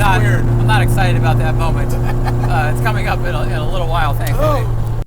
I'm not excited about that moment. It's coming up in a little while, thankfully.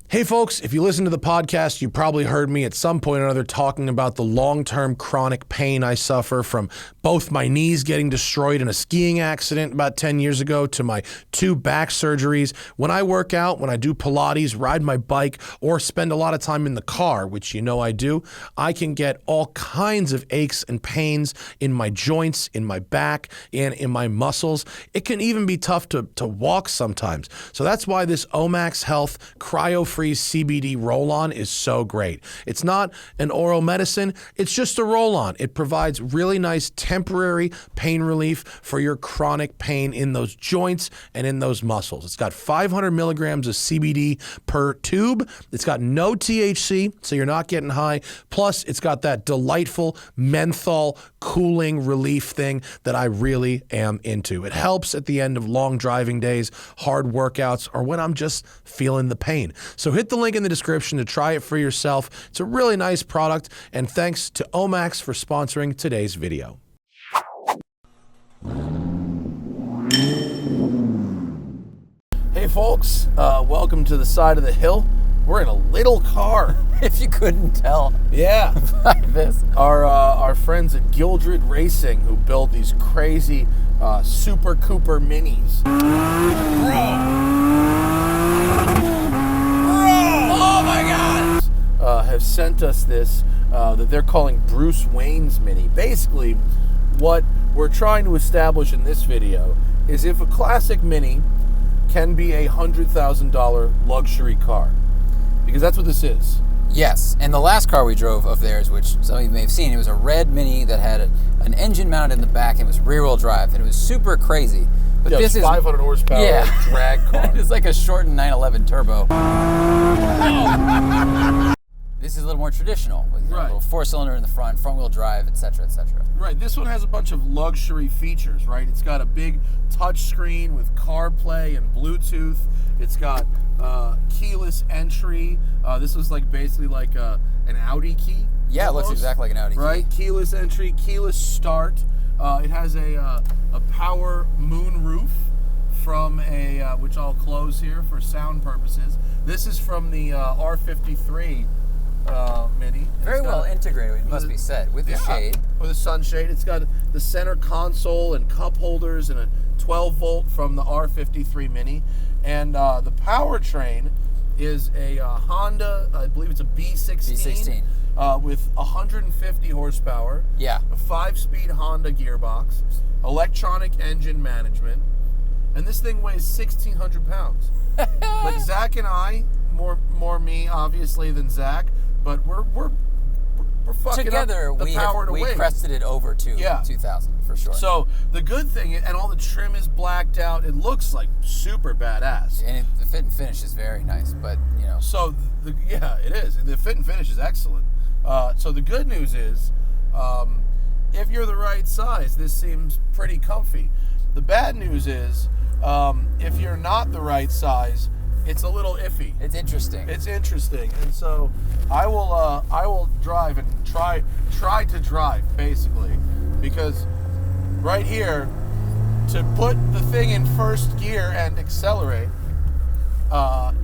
Hey folks, if you listen to the podcast, you probably heard me at some point or another talking about the long-term chronic pain I suffer from both my knees getting destroyed in a skiing accident about 10 years ago to my 2 back surgeries. When I work out, when I do Pilates, ride my bike, or spend a lot of time in the car, which you know I do, I can get all kinds of aches and pains in my joints, in my back, and in my muscles. It can even be tough to walk sometimes. So that's why this Omax Health cryo-free CBD roll-on is so great. It's not an oral medicine, it's just a roll-on. It provides really nice temporary pain relief for your chronic pain in those joints and in those muscles. It's got 500 milligrams of CBD per tube. It's got no THC, so you're not getting high. Plus, it's got that delightful menthol cooling relief thing that I really am into. It helps at the end of long driving days, hard workouts, or when I'm just feeling the pain. So hit the link in the description to try it for yourself. It's a really nice product, and thanks to Omax for sponsoring today's video. Hey folks, welcome to the side of the hill. We're in a little car. If you couldn't tell. Yeah. By this. Our friends at Gildred Racing, who build these crazy Super Cooper Minis. Oh my God! Have sent us this that they're calling Bruce Wayne's Mini. Basically, what we're trying to establish in this video is if a classic Mini can be a $100,000 luxury car. Because that's what this is. Yes, and the last car we drove of theirs, which some of you may have seen, it was a red Mini that had an engine mounted in the back, and it was rear-wheel drive, and it was super crazy. But yeah, this is 500 horsepower drag car. It's like a shortened 911 turbo. This is a little more traditional, with a little 4-cylinder in the front-wheel drive, etc., etc. Right, this one has a bunch of luxury features, right? It's got a big touch screen with CarPlay and Bluetooth. It's got keyless entry. This was basically like an Audi key. Yeah, almost. It looks exactly like an Audi key. Right, keyless entry, keyless start. It has a power moonroof from which I'll close here for sound purposes. This is from the R53 Mini. Very well integrated, it must be said, with the shade. With a sunshade. It's got the center console and cup holders and a 12-volt from the R53 Mini. And the powertrain is a Honda, I believe it's a B16. With 150 horsepower. Yeah. A 5-speed Honda gearbox. Electronic engine management. And this thing weighs 1,600 pounds. Like Zach and I, more me obviously than Zach, but we're fucking together up the power to we weight. crested it over to 2,000 for sure. So the good thing, and all the trim is blacked out, it looks like super badass. And the fit and finish is very nice, but you know. So it is. The fit and finish is excellent. So the good news is, if you're the right size, this seems pretty comfy. The bad news is, if you're not the right size, it's a little iffy. It's interesting. It's interesting, and so I will drive and try to drive basically, because right here, to put the thing in first gear and accelerate,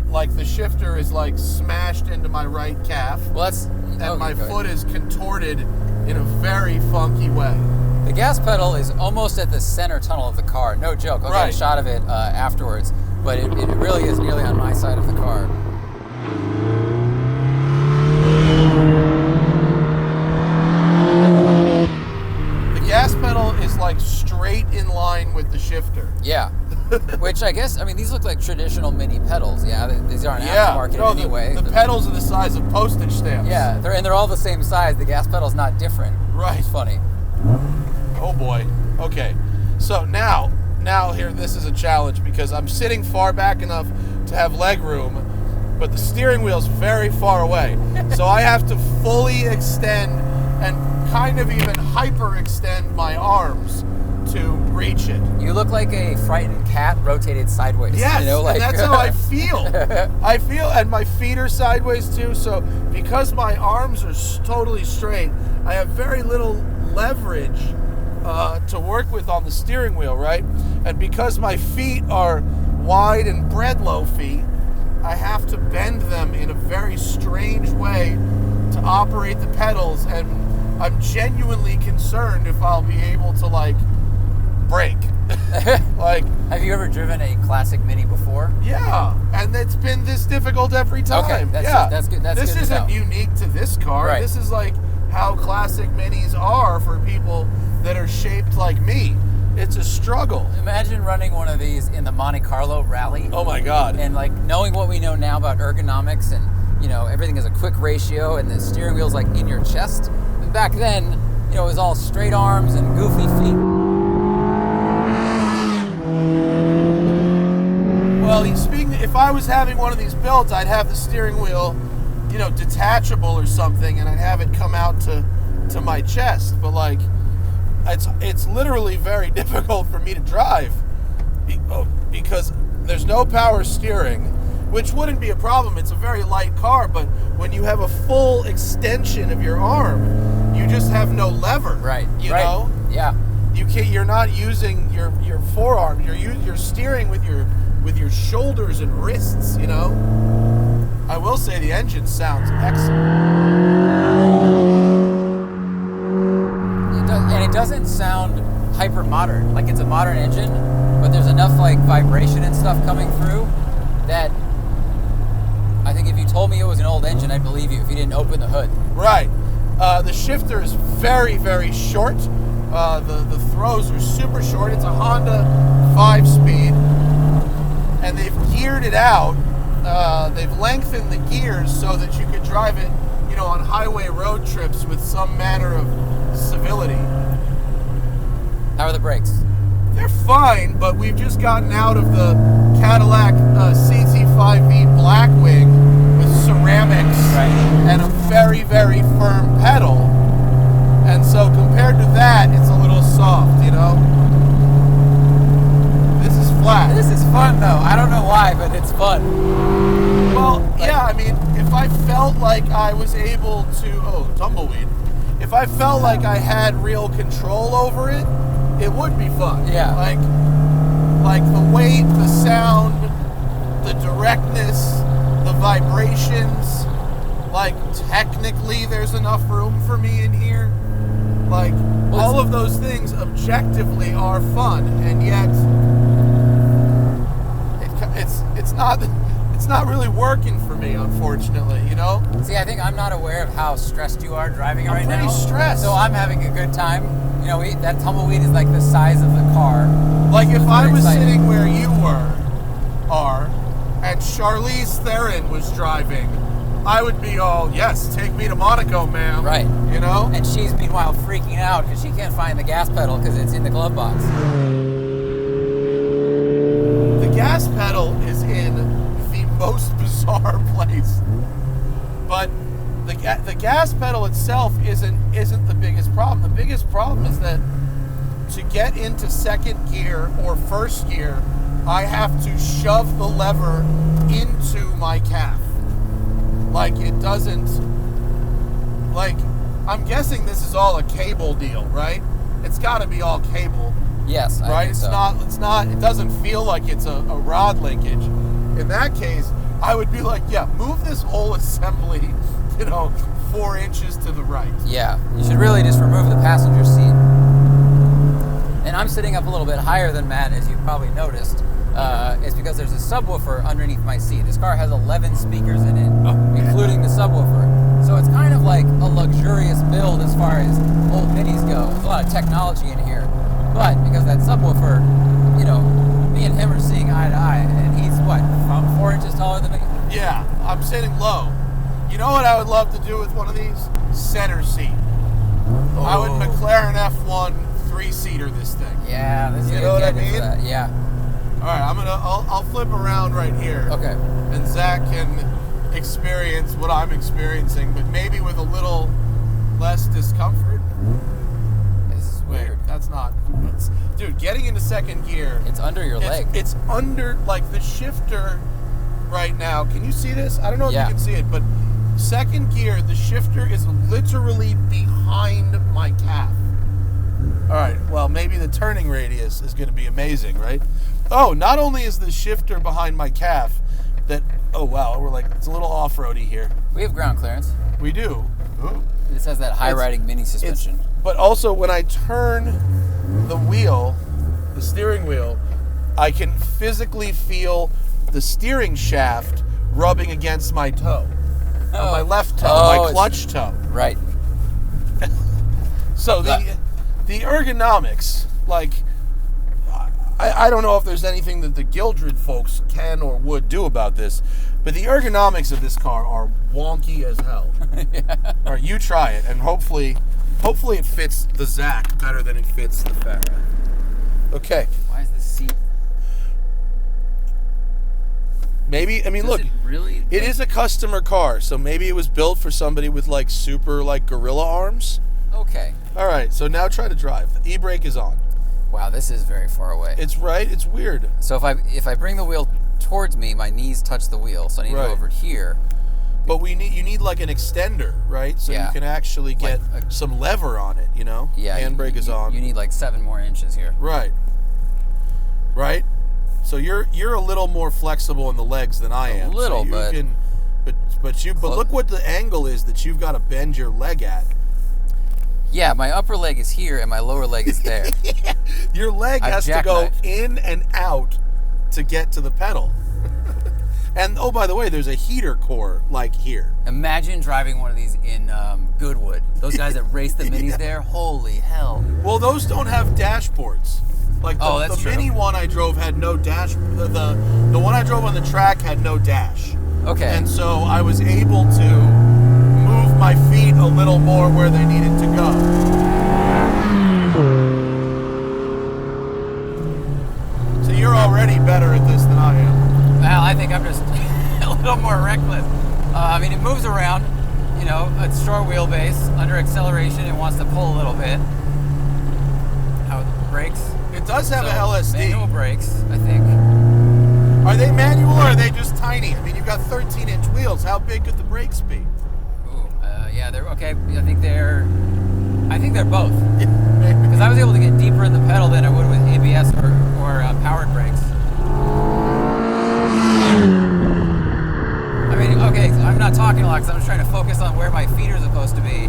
like the shifter is like smashed into my right calf. Well, my foot is contorted in a very funky way. The gas pedal is almost at the center tunnel of the car. No joke. I'll get a shot of it afterwards, but it really is nearly on my side of the car. The gas pedal is like straight in line with the shifter. Yeah. Which I guess, these look like traditional Mini pedals. Yeah, these aren't aftermarket anyway. The pedals are the size of postage stamps. Yeah, they're all the same size. The gas pedal's not different. Right. It's funny. Oh boy. Okay. So now here, this is a challenge because I'm sitting far back enough to have leg room, but the steering wheel's very far away. So I have to fully extend and kind of even hyperextend my arms to reach it. You look like a frightened cat rotated sideways. Yes, and that's how I feel. And my feet are sideways too, so because my arms are totally straight, I have very little leverage to work with on the steering wheel, right? And because my feet are wide and bread-loaf feet, I have to bend them in a very strange way to operate the pedals, and I'm genuinely concerned if I'll be able to, like, brake. Like, have you ever driven a classic Mini before? Yeah, and it's been this difficult every time. Okay, that's good. This good isn't unique to this car. Right. This is like how classic Minis are for people that are shaped like me. It's a struggle. Imagine running one of these in the Monte Carlo rally. Oh my God. And like knowing what we know now about ergonomics, and everything is a quick ratio, and the steering wheel's like in your chest. And back then, it was all straight arms and goofy feet. Well, if I was having one of these built, I'd have the steering wheel, detachable or something, and I'd have it come out to my chest. But like, it's literally very difficult for me to drive because there's no power steering, which wouldn't be a problem. It's a very light car, but when you have a full extension of your arm, you just have no lever. Right. You know? Yeah. You're not using your forearms. You're steering with your shoulders and wrists. I will say the engine sounds excellent. It doesn't sound hyper modern. Like, it's a modern engine, but there's enough like vibration and stuff coming through that I think if you told me it was an old engine, I'd believe you if you didn't open the hood. Right. The shifter is very, very short. The throws are super short. It's a Honda 5-speed, and they've geared it out. They've lengthened the gears so that you could drive it, on highway road trips with some manner of civility. How are the brakes? They're fine, but we've just gotten out of the Cadillac CT5V Blackwing with ceramics and a very, very firm pedal. And so compared to that, it's a little soft, This is flat. This is fun, though. I don't know why, but it's fun. Well, yeah, I mean, if I felt like I was able to... Oh, tumbleweed. If I felt like I had real control over it, it would be fun. Yeah. Like the weight, the sound, the directness, the vibrations. Like, technically, there's enough room for me in here. Like, all of those things objectively are fun, and yet it's not really working for me, unfortunately, See, I think I'm not aware of how stressed you are driving right now. I'm pretty stressed. So I'm having a good time. That tumbleweed is like the size of the car. Like, if I was sitting where you are, and Charlize Theron was driving, I would be all, yes, take me to Monaco, ma'am. Right. And she's meanwhile freaking out because she can't find the gas pedal because it's in the glove box. The gas pedal is in the most bizarre place. But the gas pedal itself isn't the biggest problem. The biggest problem is that to get into second gear or first gear, I have to shove the lever into my calf. Like, it doesn't... Like, I'm guessing this is all a cable deal, right? It's got to be all cable. Yes, I think so. It's not, it doesn't feel like it's a rod linkage. In that case, I would be like, yeah, move this whole assembly, 4 inches to the right. Yeah, you should really just remove the passenger seat. And I'm sitting up a little bit higher than Matt, as you've probably noticed. It's because there's a subwoofer underneath my seat. This car has 11 speakers in it, including the subwoofer. So it's kind of like a luxurious build as far as old Minis go. There's a lot of technology in here. But because that subwoofer, me and him are seeing eye to eye, and he's, 4 inches taller than me? Yeah, I'm sitting low. You know what I would love to do with one of these? Center seat. Oh. I would McLaren F1 3-seater this thing. Yeah, this is You know what I mean? Yeah. All right, I'll flip around right here. Okay. And Zach can experience what I'm experiencing, but maybe with a little less discomfort. This is weird. That's not. Dude, getting into second gear. It's under your leg. It's under, like, the shifter right now. Can you see this? I don't know if you can see it, but second gear, the shifter is literally behind my calf. All right, well, maybe the turning radius is going to be amazing, right? Oh, not only is the shifter behind my calf that, oh, wow, we're like, it's a little off-roady here. We have ground clearance. We do. Ooh. This has that high-riding mini suspension. But also, when I turn the wheel, the steering wheel, I can physically feel the steering shaft rubbing against my toe. My left toe, my clutch toe. Right. So the ergonomics, like, I don't know if there's anything that the Gildred folks can or would do about this, but the ergonomics of this car are wonky as hell. Yeah. All right, you try it, and hopefully it fits the Zach better than it fits the Farah. Okay. Why is the seat? Maybe, I mean, Does look, it really? it is a customer car, so maybe it was built for somebody with like super like gorilla arms. Okay. All right, so now try to drive. The e-brake is on. Wow, this is very far away. It's right. It's weird. So if I bring the wheel towards me, my knees touch the wheel, so I need to go over here. But you need like an extender, right? So you can actually get some lever on it, you know? Yeah. Handbrake is on. You need like 7 more inches here. Right. Right? So you're a little more flexible in the legs than I am. A little, so you but look what the angle is that you've got to bend your leg at. Yeah, my upper leg is here and my lower leg is there. Your leg has to go in and out to get to the pedal. And oh, by the way, there's a heater core like here. Imagine driving one of these in Goodwood. Those guys that race the minis there. Holy hell! Well, those don't have dashboards. Like the Mini one I drove had no dash. The one I drove on the track had no dash. Okay. And so I was able to move my feet a little more where they needed to go. So you're already better at this than I am. Well, I think I'm just a little more reckless. I mean, it moves around. You know, it's short wheelbase. Under acceleration, it wants to pull a little bit. How brakes? It does have a LSD. Manual brakes, I think. Are they manual or are they just tiny? I mean, you've got 13-inch wheels. How big could the brakes be? Ooh, yeah, they're okay. I think they're both. Yeah, because I was able to get deeper in the pedal than I would with ABS or powered brakes. I mean, okay, I'm not talking a lot because I'm just trying to focus on where my feet are supposed to be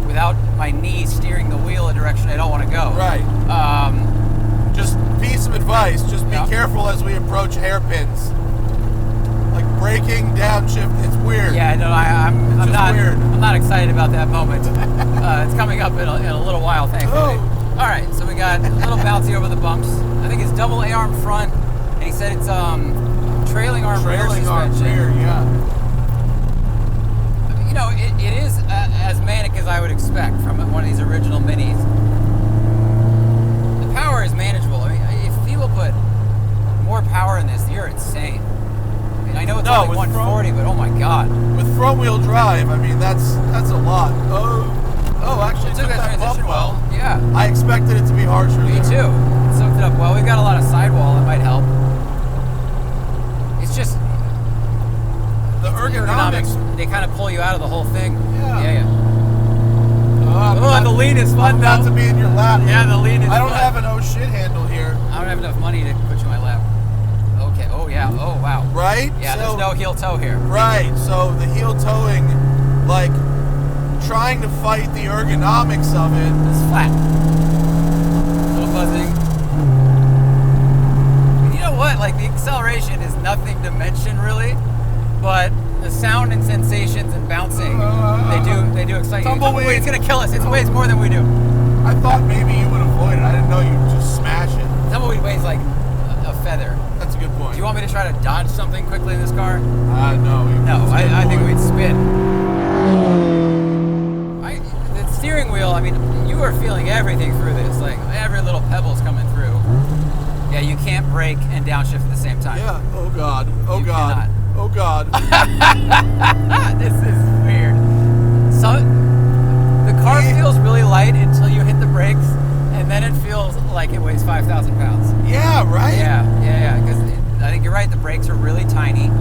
without my knees steering the wheel a direction I don't want to go. Right. Just piece of advice, just be careful as we approach hairpins. Like braking, downshift, it's weird. Yeah, no, I'm not excited about that moment. It's coming up in a little while, thankfully. Oh. All right, so we got a little bouncy over the bumps. I think it's double A-arm front, and he said it's trailing arm rear suspension. Yeah. You know, it is as manic as I would expect from one of these original Minis. The power is manageable. I mean, if people put more power in this, you're insane. I mean, I know it's only 140, but oh my god. With front wheel drive, I mean that's a lot. Oh, actually, it took that transition well. Yeah. I expected it to be harsher. Me too. It soaked it up well. We've got a lot of sidewall that might help. It's just the ergonomics. They kind of pull you out of the whole thing. Yeah. And the lean is fun though. Not to be in your lap. Yeah, the lean is I don't fun. have an oh shit handle here. I don't have enough money to put you in my lap. Okay. Oh yeah. Oh wow. Right? Yeah. So, there's no heel toe here. Right. So the heel toeing, like trying to fight the ergonomics of it. It's flat. A little buzzing. You know what? Like the acceleration is nothing to mention really, but the sound and sensations and bouncing, they do excite you. Tumbleweed. It's gonna kill us. It weighs more than we do. I thought maybe you would avoid it. I didn't know you'd just smash it. Tumbleweed weighs like a feather. That's a good point. Do you want me to try to dodge something quickly in this car? No. No, I think we'd spin. The steering wheel, I mean, you are feeling everything through this. Like, every little pebble's coming through. Yeah, you can't brake and downshift at the same time. Yeah. Oh, God. Oh, You God. cannot. Oh, God. This is weird. So, the car feels really light until you hit the brakes, and then it feels like it weighs 5,000 pounds. Yeah, right? Yeah, because I think you're right, the brakes are really tiny.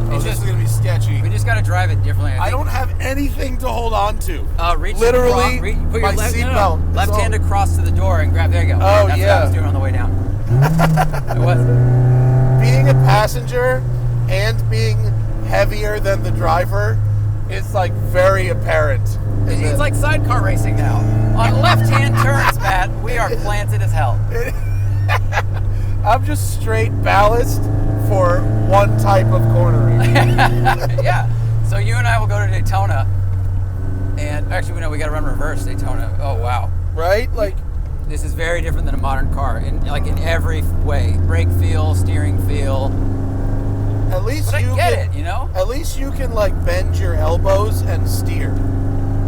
This is going to be sketchy. We just got to drive it differently. I don't have anything to hold on to. Reach Literally, put your my seatbelt. Left hand across to the door and grab. There you go. Oh, That's what I was doing on the way down. It was. Being a passenger and being heavier than the driver is like very apparent. It's like sidecar racing now. On left-hand turns, Matt, we are planted as hell. I'm just straight ballast for one type of cornering. Yeah. So you and I will go to Daytona, and actually, we got to run reverse Daytona. Oh wow. Right? Like, this is very different than a modern car in every way. Brake feel, steering feel. at least But you I get can, it, you know? At least you can like bend your elbows and steer.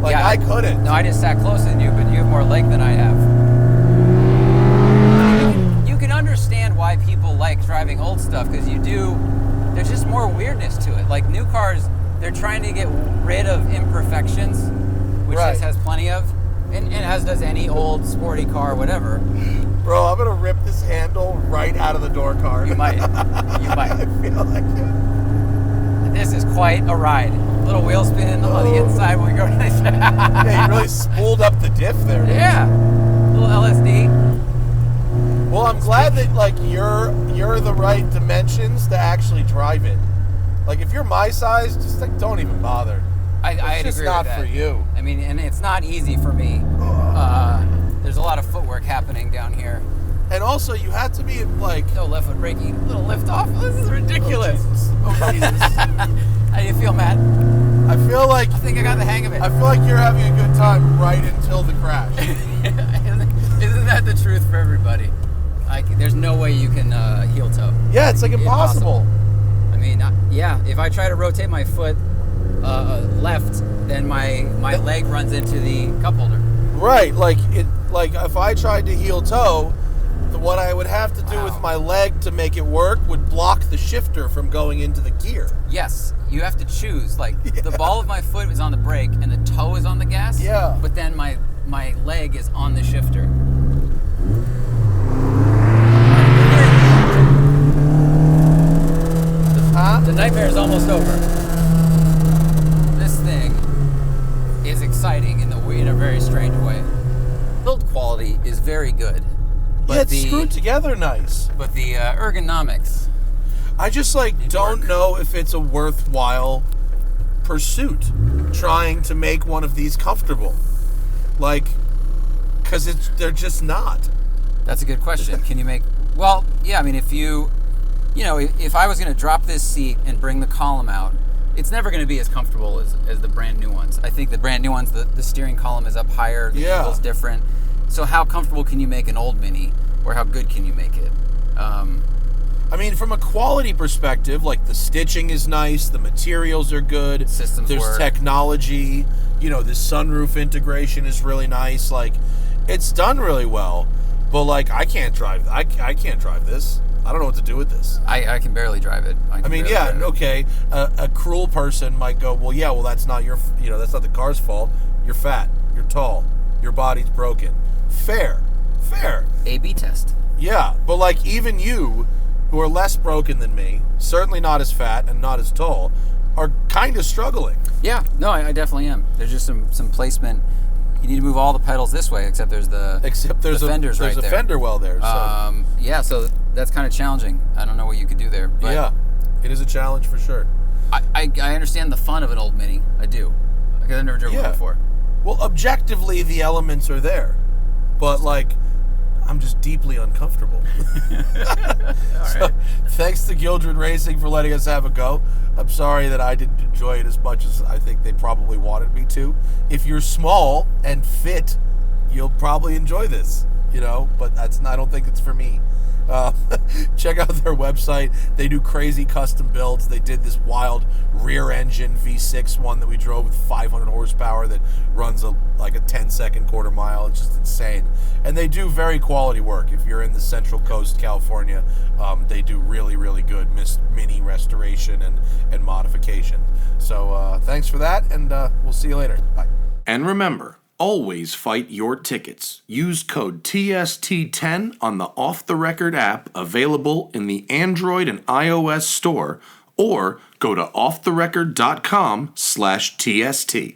Like Yeah, I couldn't. No, I just sat closer than you, but you have more leg than I have. You can understand why people like driving old stuff, because you do. There's just more weirdness to it. Like new cars, they're trying to get rid of imperfections, which Right. this has plenty of, and as does any old sporty car, whatever. Bro, I'm gonna rip this handle right out of the door card. You might. You might. I feel like it. This is quite a ride. Little wheel spin on the inside when we go. Yeah, you really spooled up the diff there. Dude. Yeah. Little LSD. Well, I'm glad that like you're the right dimensions to actually drive it. Like if you're my size, just like don't even bother. I'd It's just agree not with that. for you. I mean, and it's not easy for me. There's a lot of footwork happening down here. And also, you have to be like. No left foot braking, little lift off. This is ridiculous. Oh Jesus! How do you feel, Matt? I feel like I think I got the hang of it. I feel like you're having a good time right until the crash. Isn't that the truth for everybody? There's no way you can heel toe. Yeah, it's like impossible. I mean, yeah. If I try to rotate my foot left, then my leg runs into the cup holder. Right, like if I tried to heel toe, what I would have to do with my leg to make it work would block the shifter from going into the gear. Yes, you have to choose. Like the ball of my foot is on the brake and the toe is on the gas. Yeah. But then my leg is on the shifter. Huh? The nightmare is almost over. This thing is exciting in a very strange way. Build quality is very good. But Yeah, it's screwed together nice. But the ergonomics. I just don't know if it's a worthwhile pursuit trying to make one of these comfortable. Like, because they're just not. That's a good question. Can you make... Well, yeah, I mean, if if I was going to drop this seat and bring the column out, it's never going to be as comfortable as the brand new ones. I think the brand new ones, the steering column is up higher, the angle is different. So how comfortable can you make an old Mini, or how good can you make it? I mean, from a quality perspective, like the stitching is nice, the materials are good, Systems there's work. technology, the sunroof integration is really nice. Like, it's done really well. But like, I can't drive this. I don't know what to do with this. I can barely drive it. I mean, yeah, okay. A cruel person might go, well, that's not that's not the car's fault. You're fat. You're tall. Your body's broken. Fair. A/B test. Yeah, but like even you, who are less broken than me, certainly not as fat and not as tall, are kind of struggling. Yeah, no, I definitely am. There's just some placement. You need to move all the pedals this way, except there's the fenders right there's a there. fender well there. So. Yeah, so that's kind of challenging. I don't know what you could do there. But Yeah, it is a challenge for sure. I understand the fun of an old Mini. I do. Because I've never driven one before. Well, objectively, the elements are there, but like, I'm just deeply uncomfortable. So, thanks to Gildred Racing for letting us have a go. I'm sorry that I didn't enjoy it as much as I think they probably wanted me to. If you're small and fit, you'll probably enjoy this, but I don't think it's for me. Check out their website. They do crazy custom builds. They did this wild rear engine V6 one that we drove with 500 horsepower that runs like a 10-second quarter mile. It's just insane. And they do very quality work. If you're in the Central Coast, California, they do really, really good Mini restoration and modification. So thanks for that, and we'll see you later. Bye. And remember, always fight your tickets. Use code TST10 on the Off the Record app, available in the Android and iOS store, or go to offtherecord.com/TST.